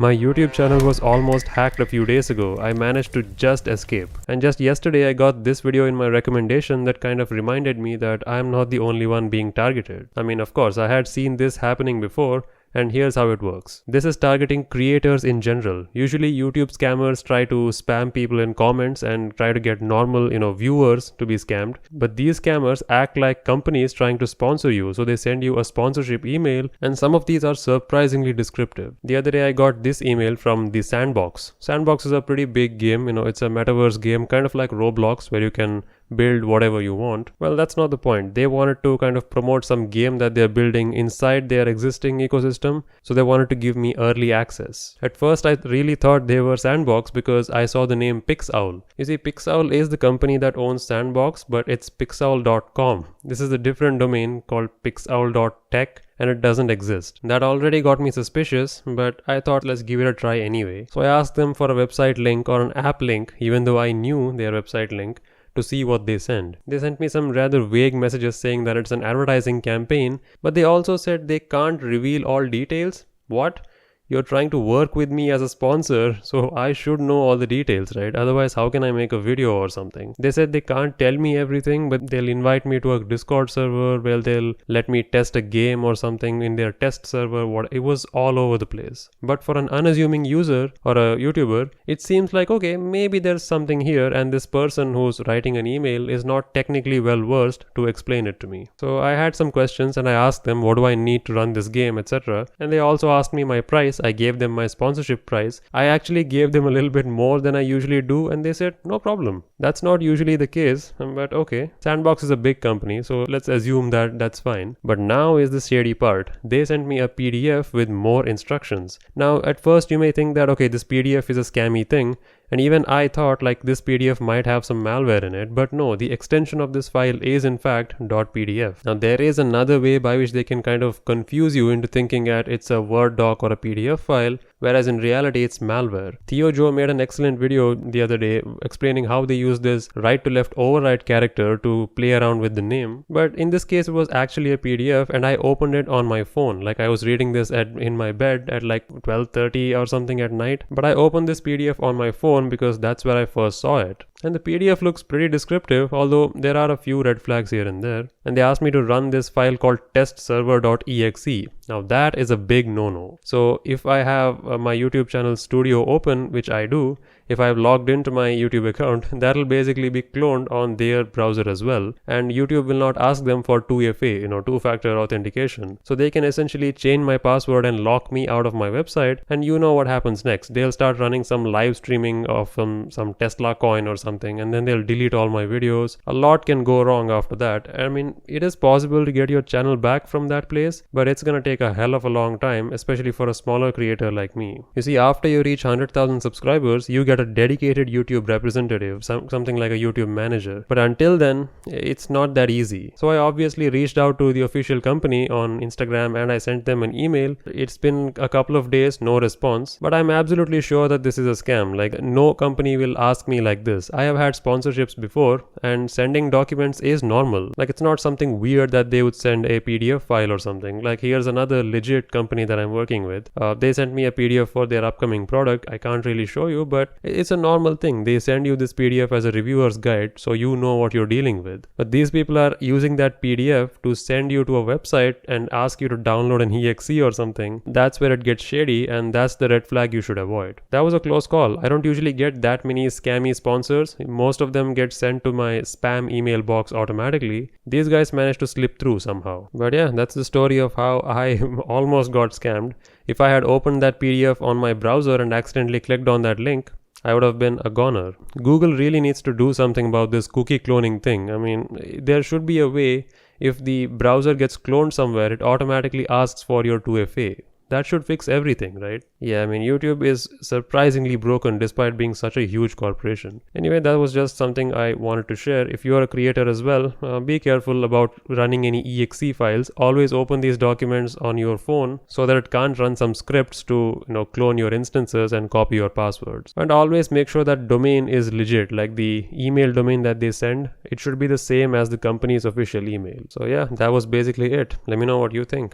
My YouTube channel was almost hacked a few days ago. I managed to just escape. And just yesterday I got this video in my recommendation that kind of reminded me that I am not the only one being targeted. I mean, of course, I had seen this happening before, and here's how it works. This is targeting creators in general. Usually YouTube scammers try to spam people in comments and try to get normal, viewers to be scammed. But these scammers act like companies trying to sponsor you. So they send you a sponsorship email, and some of these are surprisingly descriptive. The other day I got this email from The Sandbox. Sandbox is a pretty big game, it's a metaverse game, kind of like Roblox, where you can build whatever you want. Well, that's not the point. They wanted to kind of promote some game that they're building inside their existing ecosystem, so they wanted to give me early access. At first I really thought they were Sandbox because I saw the name PixOwl. You see, PixOwl is the company that owns Sandbox, but it's pixowl.com. This is a different domain called pixowl.tech, and it doesn't exist. That already got me suspicious, but I thought let's give it a try anyway. So I asked them for a website link or an app link, even though I knew their website link, to see what they send. They sent me some rather vague messages saying that it's an advertising campaign, but they also said they can't reveal all details. What? You're trying to work with me as a sponsor, so I should know all the details, right? Otherwise, how can I make a video or something? They said they can't tell me everything, but they'll invite me to a Discord server where they'll let me test a game or something in their test server. It was all over the place. But for an unassuming user or a YouTuber, it seems like, okay, maybe there's something here, and this person who's writing an email is not technically well versed to explain it to me. So I had some questions and I asked them, what do I need to run this game, etc. And they also asked me my price. I gave them my sponsorship price. I actually gave them a little bit more than I usually do, and they said no problem. That's not usually the case, but okay. Sandbox is a big company, so let's assume that that's fine. But now is the shady part. They sent me a PDF with more instructions. Now at first you may think that okay, this PDF is a scammy thing, and even I thought like this PDF might have some malware in it, but no, the extension of this file is in fact .pdf. Now there is another way by which they can kind of confuse you into thinking that it's a Word doc or a PDF file, whereas in reality it's malware. Theo Joe made an excellent video the other day explaining how they use this right to left override character to play around with the name. But in this case it was actually a PDF, and I opened it on my phone. Like I was reading this in my bed at like 12:30 or something at night, but I opened this PDF on my phone because that's where I first saw it. And the PDF looks pretty descriptive, although there are a few red flags here and there. And they asked me to run this file called testserver.exe. Now that is a big no-no. So if I have my YouTube channel Studio open, which I do, if I've logged into my YouTube account, that'll basically be cloned on their browser as well. And YouTube will not ask them for 2FA, two-factor authentication. So they can essentially change my password and lock me out of my website. And you know what happens next. They'll start running some live streaming of some Tesla coin or something, and then they'll delete all my videos. A lot can go wrong after that. I mean, it is possible to get your channel back from that place, but it's gonna take a hell of a long time, especially for a smaller creator like me. You see, after you reach 100,000 subscribers, you get a dedicated YouTube representative, something like a YouTube manager. But until then, it's not that easy. So I obviously reached out to the official company on Instagram and I sent them an email. It's been a couple of days, no response, but I'm absolutely sure that this is a scam. Like no company will ask me like this. I have had sponsorships before, and sending documents is normal. Like it's not something weird that they would send a PDF file or something. Like here's another legit company that I'm working with. They sent me a PDF for their upcoming product. I can't really show you, but it's a normal thing. They send you this PDF as a reviewer's guide, so you know what you're dealing with. But these people are using that PDF to send you to a website and ask you to download an exe or something. That's where it gets shady, and that's the red flag you should avoid. That was a close call. I don't usually get that many scammy sponsors. Most of them get sent to my spam email box automatically. These guys managed to slip through somehow. But yeah, that's the story of how I almost got scammed. If I had opened that PDF on my browser and accidentally clicked on that link, I would have been a goner. Google really needs to do something about this cookie cloning thing. I mean, there should be a way, if the browser gets cloned somewhere, it automatically asks for your 2FA. That should fix everything, right? Yeah, I mean, YouTube is surprisingly broken despite being such a huge corporation. Anyway, that was just something I wanted to share. If you are a creator as well, be careful about running any exe files. Always open these documents on your phone so that it can't run some scripts to, clone your instances and copy your passwords. And always make sure that domain is legit, like the email domain that they send. It should be the same as the company's official email. So yeah, that was basically it. Let me know what you think.